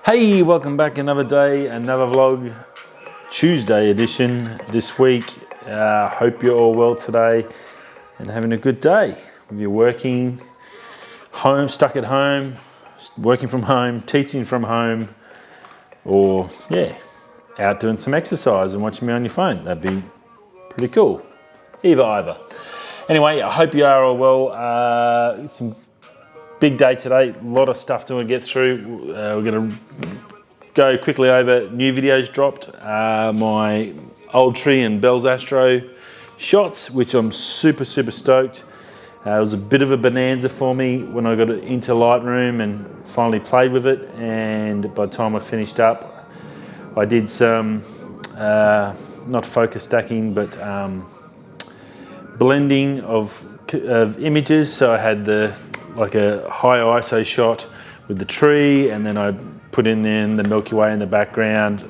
Hey, welcome back. Another day, another vlog, Tuesday edition this week. Hope you're all well today and having a good day. If you're working home, stuck at home, working from home, teaching from home, or out doing some exercise and watching me on your phone, that'd be pretty cool. Either. Anyway, I hope you are all well. Some big day today, a lot of stuff to get through. We're going to go quickly over new videos dropped. My old tree and Bell's Astro shots, which I'm super stoked. It was a bit of a bonanza for me when I got it into Lightroom and finally played with it, and by the time I finished up, I did some, not focus stacking, but blending of images. So I had like a high ISO shot with the tree, and then I put in the Milky Way in the background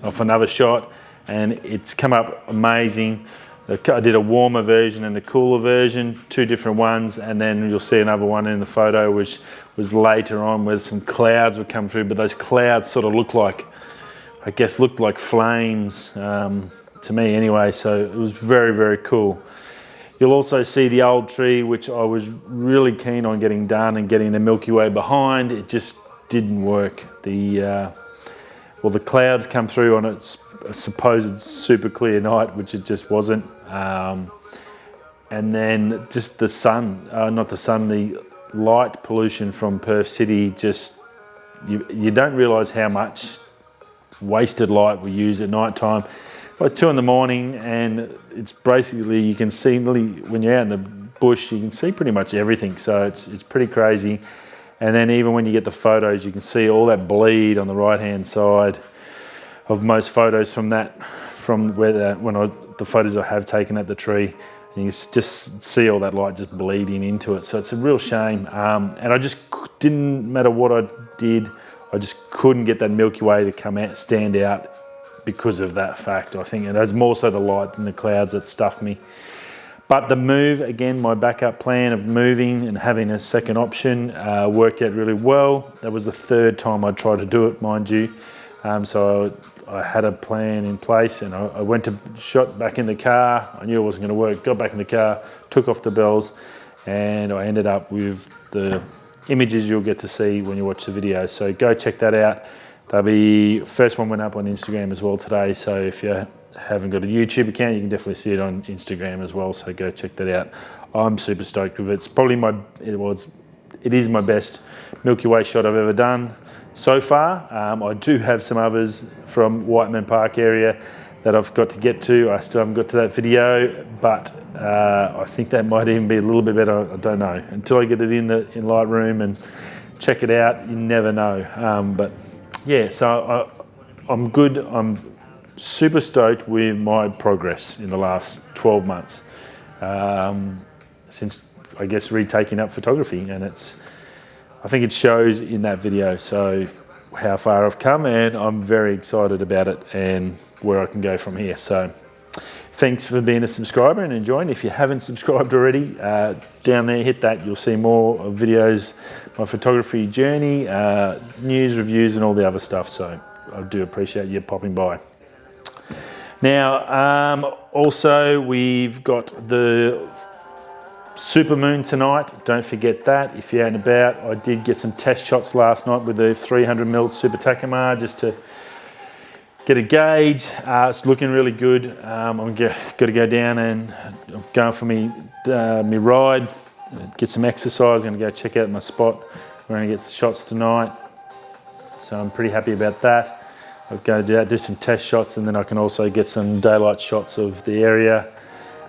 of another shot, and it's come up amazing. I did a warmer version and a cooler version, two different ones, and then you'll see another one in the photo which was later on where some clouds would come through, but those clouds sort of looked like flames to me anyway, so it was very cool. You'll also see the old tree, which I was really keen on getting done and getting the Milky Way behind. It just didn't work. The clouds come through on its supposed super clear night, which it just wasn't. And then just the sun, the light pollution from Perth City, just, you don't realise how much wasted light we use at night time. Like 2 in the morning, and it's basically, you can see when you're out in the bush, you can see pretty much everything, so it's pretty crazy. And then even when you get the photos, you can see all that bleed on the right hand side of most photos from the photos I have taken at the tree, and you just see all that light just bleeding into it, so it's a real shame. And I just didn't matter what I did, I just couldn't get that Milky Way to come out, stand out, because of that fact. I think it has more so the light than the clouds that stuffed me. But the move, again, my backup plan of moving and having a second option worked out really well. That was the third time I tried to do it, mind you. So I had a plan in place, and I went to shot back in the car. I knew it wasn't going to work. Got back in the car, took off the bells, and I ended up with the images you'll get to see when you watch the video. So go check that out. First one went up on Instagram as well today, so if you haven't got a YouTube account, you can definitely see it on Instagram as well, so go check that out. I'm super stoked with it. It's probably it is my best Milky Way shot I've ever done so far. I do have some others from Whiteman Park area that I've got to get to. I still haven't got to that video, but I think that might even be a little bit better. I don't know. Until I get it in Lightroom and check it out, you never know. But yeah, so I'm good. I'm super stoked with my progress in the last 12 months since, I guess, retaking up photography, and I think it shows in that video, so how far I've come, and I'm very excited about it and where I can go from here. So thanks for being a subscriber and enjoying. If you haven't subscribed already, down there, hit that. You'll see more videos, my photography journey, news, reviews, and all the other stuff. So I do appreciate you popping by. Now, also, we've got the supermoon tonight. Don't forget that if you're out and about. I did get some test shots last night with the 300mm Super Takumar just to get a gauge. It's looking really good. I'm got to go down and I'm going for me ride, get some exercise. I'm going to go check out my spot. We're going to get shots tonight, so I'm pretty happy about that. I'll go do some test shots, and then I can also get some daylight shots of the area,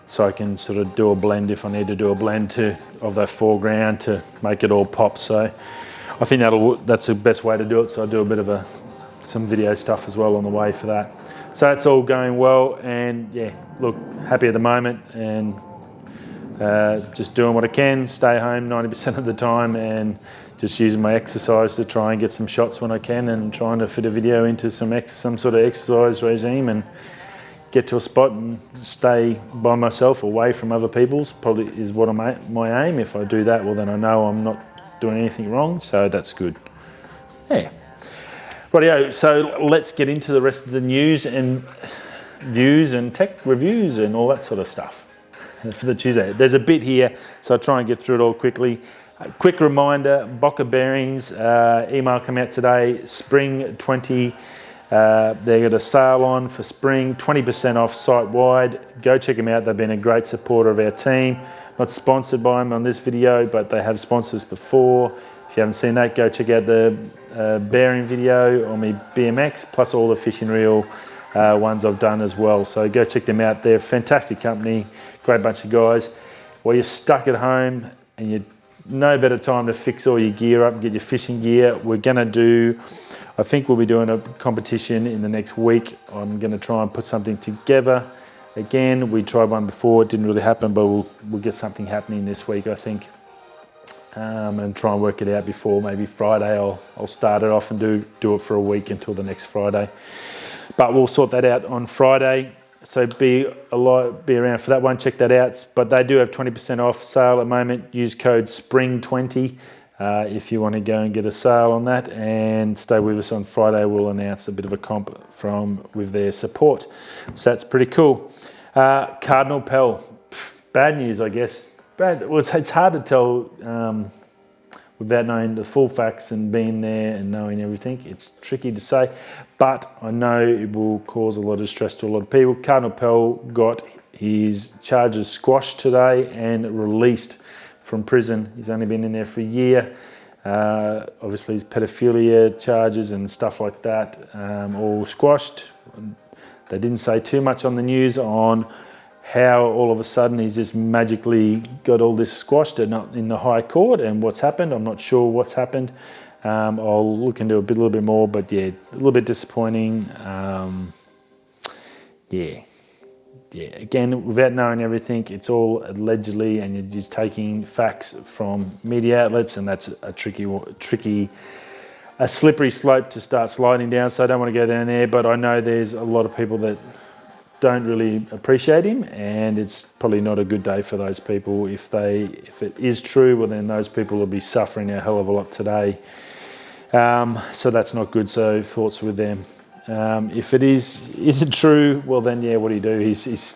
so I can sort of do a blend if I need to do a blend of that foreground to make it all pop. So I think that's the best way to do it. So I'll do a bit of some video stuff as well on the way for that. So that's all going well, and yeah, look, happy at the moment, and just doing what I can, stay home 90% of the time, and just using my exercise to try and get some shots when I can, and trying to fit a video into some sort of exercise regime and get to a spot and stay by myself, away from other people's, probably is what my aim. If I do that, well, then I know I'm not doing anything wrong, so that's good. Yeah, Rightio, so let's get into the rest of the news and views and tech reviews and all that sort of stuff for the Tuesday. There's a bit here, so I'll try and get through it all quickly. A quick reminder, Boca Bearings, email come out today, Spring 20. They got a sale on for spring, 20% off site-wide. Go check them out. They've been a great supporter of our team. Not sponsored by them on this video, but they have sponsors before. If you haven't seen that, go check out the bearing video on my BMX, plus all the fishing reel ones I've done as well. So go check them out. They're a fantastic company, great bunch of guys. While you're stuck at home and you no better time to fix all your gear up, get your fishing gear. We're gonna do, I think we'll be doing a competition in the next week. I'm gonna try and put something together. Again, we tried one before, it didn't really happen, but we'll get something happening this week, I think. And try and work it out before maybe Friday. I'll start it off and do it for a week until the next Friday. But we'll sort that out on Friday. So be around for that one, check that out. But they do have 20% off sale at the moment. Use code SPRING20 if you want to go and get a sale on that. And stay with us on Friday. We'll announce a bit of a comp with their support. So that's pretty cool. Cardinal Pell, bad news, I guess. Well, it's hard to tell without knowing the full facts and being there and knowing everything. It's tricky to say, but I know it will cause a lot of stress to a lot of people. Cardinal Pell got his charges squashed today and released from prison. He's only been in there for a year. Obviously his pedophilia charges and stuff like that, all squashed. They didn't say too much on the news on how all of a sudden he's just magically got all this squashed and not in the High Court and what's happened. I'm not sure what's happened. I'll look into a little bit more, but yeah, a little bit disappointing. Yeah. Again, without knowing everything, it's all allegedly, and you're just taking facts from media outlets, and that's a slippery slope to start sliding down. So I don't want to go down there, but I know there's a lot of people that don't really appreciate him, and it's probably not a good day for those people. If it is true, well then those people will be suffering a hell of a lot today. So that's not good. So thoughts with them. If it isn't true, well then yeah, what do you do? He's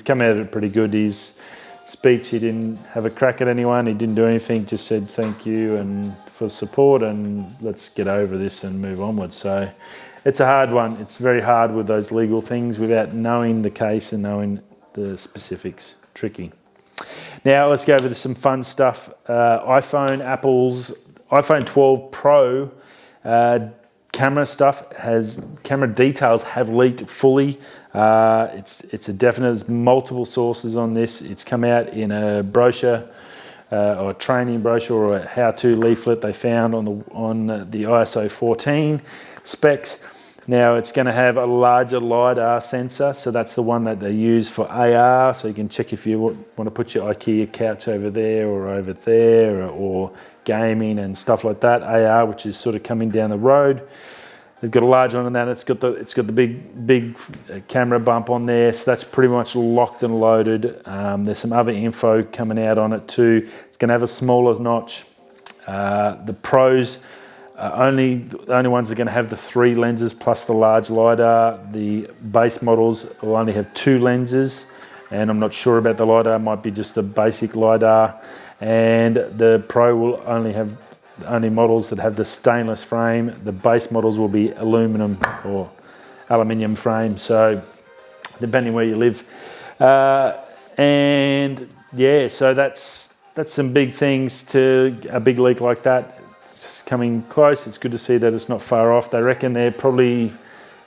come out of it pretty good. His speech, he didn't have a crack at anyone. He didn't do anything. Just said thank you and for support, and let's get over this and move onwards. So. It's a hard one. It's very hard with those legal things without knowing the case and knowing the specifics. Tricky. Now let's go over to some fun stuff. Apple's iPhone 12 Pro camera camera details have leaked fully. It's a definite. There's multiple sources on this. It's come out in a brochure. Or a training brochure or a how-to leaflet they found on the ISO 14 specs. Now it's going to have a larger LiDAR sensor, so that's the one that they use for AR, so you can check if you want to put your IKEA couch over there or gaming and stuff like that. AR, which is sort of coming down the road. They've got a large one on that. It's got the big camera bump on there, so that's pretty much locked and loaded. There's some other info coming out on it too. It's going to have a smaller notch. The Pros the only ones that are going to have the 3 lenses plus the large LiDAR. The base models will only have 2 lenses, and I'm not sure about the LiDAR. It might be just the basic LiDAR. And the Pro will only models that have the stainless frame. The base models will be aluminum or aluminium frame, so depending where you live. And yeah, so that's some big things to a big leak like that. It's coming close. It's good to see that it's not far off. They reckon they're probably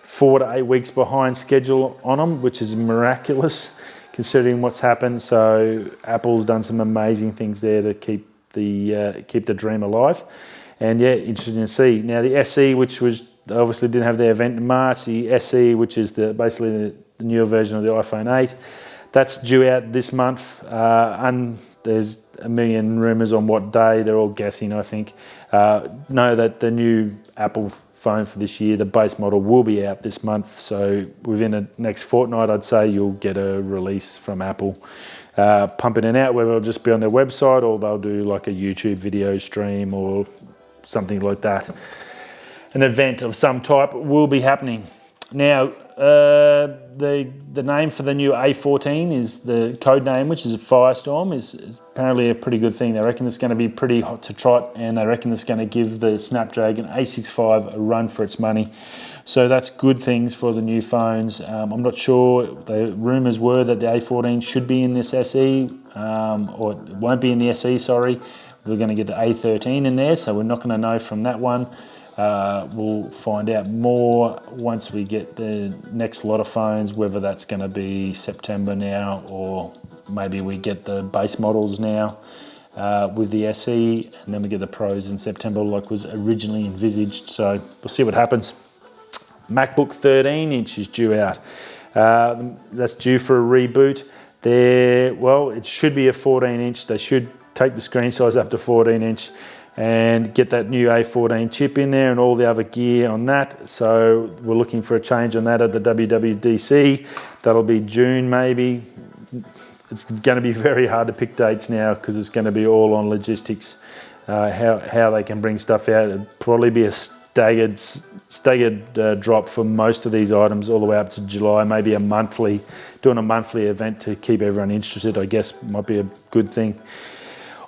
4 to 8 weeks behind schedule on them, which is miraculous considering what's happened. So Apple's done some amazing things there to keep the dream alive. And yeah, interesting to see. Now the SE, which was obviously didn't have their event in March, the SE, which is basically the newer version of the iPhone 8, that's due out this month. And there's a million rumours on what day. They're all guessing, I think. Know that the new Apple phone for this year, the base model, will be out this month. So within the next fortnight, I'd say you'll get a release from Apple. Pumping it out, whether it'll just be on their website or they'll do like a YouTube video stream or something like that. an event of some type will be happening. Now, the name for the new A14 is the code name, which is a Firestorm, is apparently a pretty good thing. They reckon it's going to be pretty hot to trot, and they reckon it's going to give the Snapdragon A65 a run for its money. So that's good things for the new phones. I'm not sure. The rumours were that the A14 should be in this SE, or it won't be in the SE, sorry. We're going to get the A13 in there, so we're not going to know from that one. We'll find out more once we get the next lot of phones, whether that's going to be September now, or maybe we get the base models now with the SE, and then we get the Pros in September like was originally envisaged. So we'll see what happens. MacBook 13-inch is due out. That's due for a reboot. Well, it should be a 14-inch. They should take the screen size up to 14-inch and get that new A14 chip in there and all the other gear on that. So we're looking for a change on that at the WWDC. That'll be June maybe. It's going to be very hard to pick dates now because it's going to be all on logistics, how they can bring stuff out. It'll probably be a staggered drop for most of these items all the way up to July, maybe doing a monthly event to keep everyone interested, I guess might be a good thing.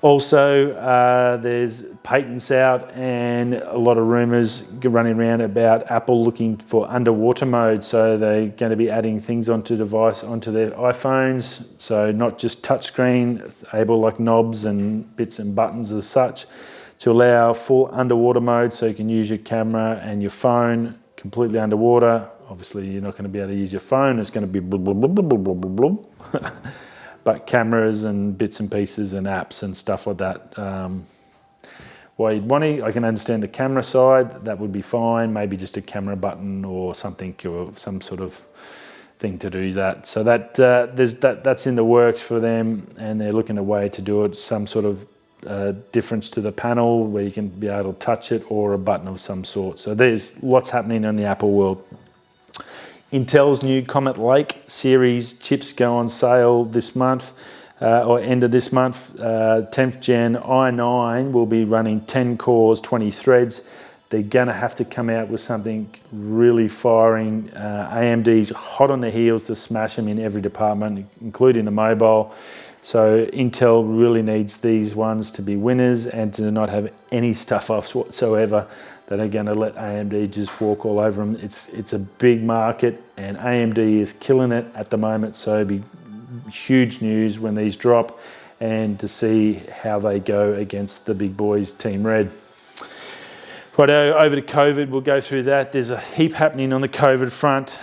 Also, there's patents out and a lot of rumours running around about Apple looking for underwater mode. So they're going to be adding things onto their iPhones. So not just touchscreen, able like knobs and bits and buttons as such, to allow full underwater mode. So you can use your camera and your phone completely underwater. Obviously, you're not going to be able to use your phone. It's going to be blub, blub, blub, blub, blub, blub, blub. But cameras and bits and pieces and apps and stuff like that. Why you'd want to, I can understand the camera side, that would be fine. Maybe just a camera button or something, or some sort of thing to do that. So that's in the works for them, and they're looking at a way to do it, some sort of difference to the panel where you can be able to touch it, or a button of some sort. So there's lots happening in the Apple world. Intel's new Comet Lake series chips go on sale this month, or end of this month. 10th gen i9 will be running 10 cores, 20 threads. They're going to have to come out with something really firing. AMD's hot on their heels to smash them in every department, including the mobile. So Intel really needs these ones to be winners and to not have any stuff off whatsoever that are going to let AMD just walk all over them. It's a big market, and AMD is killing it at the moment, so it'll be huge news when these drop, and to see how they go against the big boys, Team Red. Right, over to COVID, we'll go through that. There's a heap happening on the COVID front.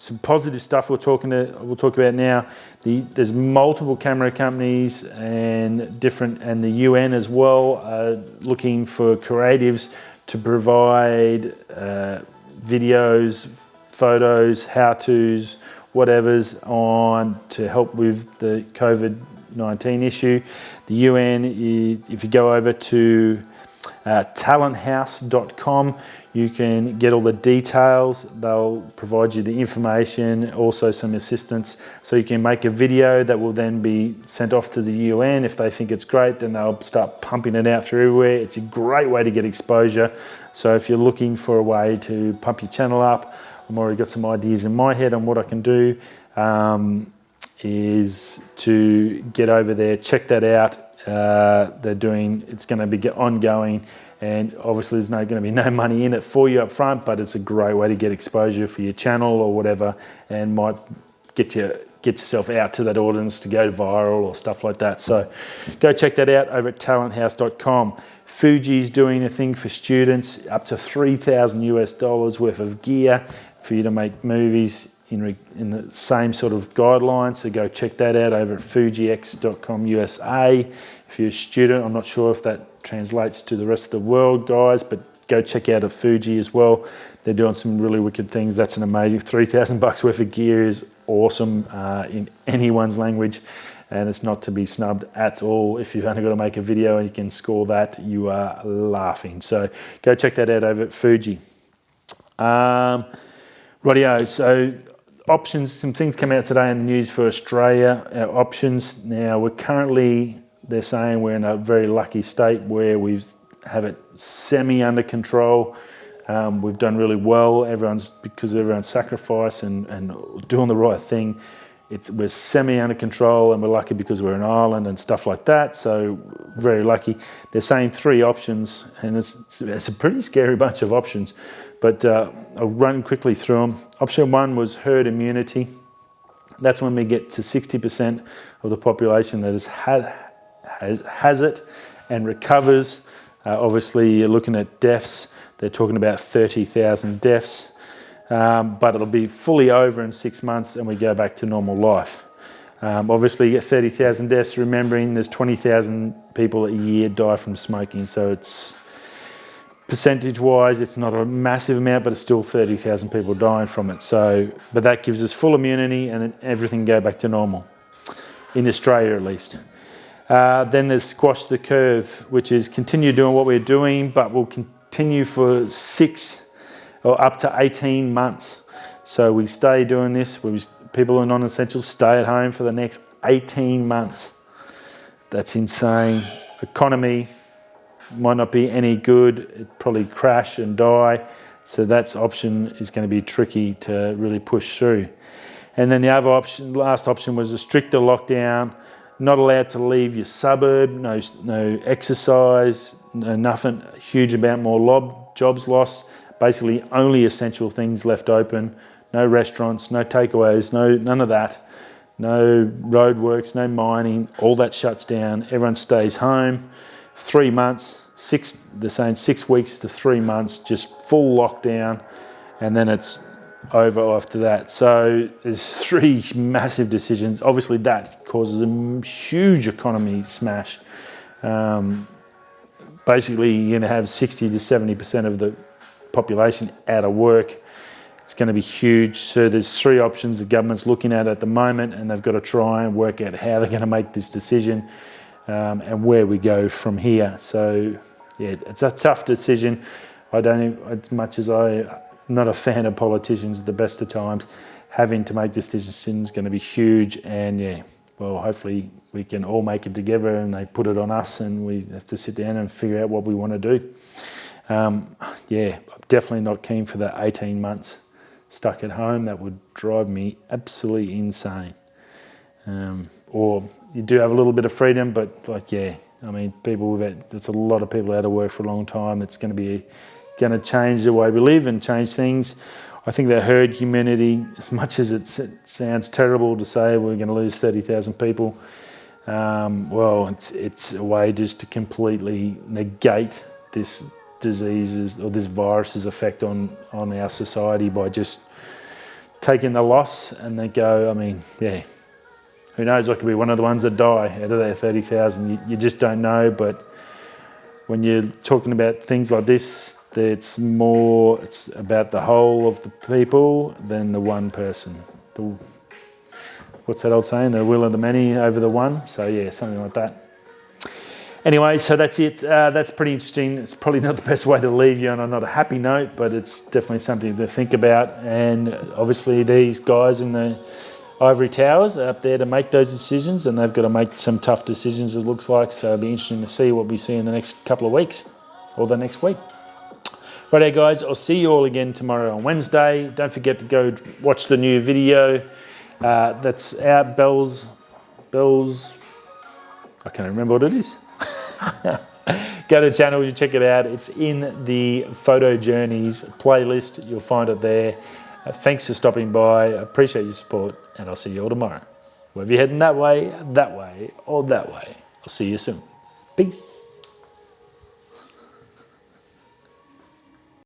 Some positive stuff we'll talk about now. There's multiple camera companies and the UN as well looking for creatives to provide videos, photos, how-tos, whatever's on to help with the COVID-19 issue. The UN, if you go over to talenthouse.com, you can get all the details. They'll provide you the information, also some assistance, so you can make a video that will then be sent off to the UN. If they think it's great, then they'll start pumping it out through everywhere. It's a great way to get exposure. So if you're looking for a way to pump your channel up, I've already got some ideas in my head on what I can do, is to get over there, check that out. It's going to be ongoing, and obviously there's going to be no money in it for you up front, but it's a great way to get exposure for your channel or whatever, and might get yourself out to that audience to go viral or stuff like that. So go check that out over at talenthouse.com. Fuji's doing a thing for students, up to $3,000 worth of gear for you to make movies in the same sort of guidelines. So go check that out over at fujix.com USA. If you're a student, I'm not sure if that translates to the rest of the world, guys, but go check out at Fuji as well. They're doing some really wicked things. That's an amazing $3,000 worth of gear is awesome in anyone's language, and it's not to be snubbed at all. If you've only got to make a video and you can score that, you are laughing. So go check that out over at Fuji. Rightio, so options, some things come out today in the news for Australia, our options. Now they're saying we're in a very lucky state where we have it semi under control. We've done really well. Because everyone's sacrifice and doing the right thing. We're semi under control, and we're lucky because we're an island and stuff like that. So very lucky. They're saying 3 options, and it's a pretty scary bunch of options. But I'll run quickly through them. Option 1 was herd immunity. That's when we get to 60% of the population that has it and recovers. Obviously, you're looking at deaths. They're talking about 30,000 deaths. But it'll be fully over in 6 months and we go back to normal life. Obviously, you get 30,000 deaths, remembering there's 20,000 people a year die from smoking. So it's percentage-wise, it's not a massive amount, but it's still 30,000 people dying from it. So, but that gives us full immunity and then everything go back to normal, in Australia at least. Then there's squash the curve, which is continue doing what we're doing, but we'll continue for 6 or up to 18 months. So we stay doing this. People who are non-essential stay at home for the next 18 months. That's insane. Economy might not be any good. It'd probably crash and die. So that option is going to be tricky to really push through. And then the other option, last option, was a stricter lockdown. Not allowed to leave your suburb. No exercise. No nothing. A huge amount more jobs lost. Basically, only essential things left open. No restaurants, no takeaways, none of that. No roadworks, no mining. All that shuts down. Everyone stays home. 3 months, they're saying 6 weeks to 3 months, just full lockdown, and then it's over after that. So there's 3 massive decisions. Obviously, that causes a huge economy smash. Basically, you're going to have 60 to 70% of the population out of work. It's going to be huge. So there's 3 options the government's looking at the moment, and they've got to try and work out how they're going to make this decision and where we go from here. So yeah, it's a tough decision. As much as I'm not a fan of politicians at the best of times, having to make this decision is going to be huge. And yeah, well, hopefully we can all make it together, and they put it on us, and we have to sit down and figure out what we want to do. Yeah, I'm definitely not keen for that 18 months stuck at home. That would drive me absolutely insane. Or you do have a little bit of freedom, but like, yeah, I mean, that's a lot of people out of work for a long time. It's going to change the way we live and change things. I think the herd immunity, as much as it sounds terrible to say we're going to lose 30,000 people, well, it's a way just to completely negate this diseases or this virus's effect on our society by just taking the loss. And they go, I mean, yeah, who knows, I could be one of the ones that die out of that 30,000. You just don't know. But when you're talking about things like this, it's about the whole of the people than the one person. What's that old saying? The will of the many over the one. So yeah, something like that. Anyway, so that's it. That's pretty interesting. It's probably not the best way to leave you on not a happy note, but it's definitely something to think about. And obviously these guys in the ivory towers are up there to make those decisions, and they've got to make some tough decisions, it looks like. So it'll be interesting to see what we see in the next couple of weeks or the next week. Righto, guys, I'll see you all again tomorrow on Wednesday. Don't forget to go watch the new video. That's out, Bells. I can't remember what it is. Go to the channel, you check it out. It's in the Photo Journeys playlist. You'll find it there. Thanks for stopping by. I appreciate your support, and I'll see you all tomorrow. Whether you're heading that way, or that way, I'll see you soon. Peace.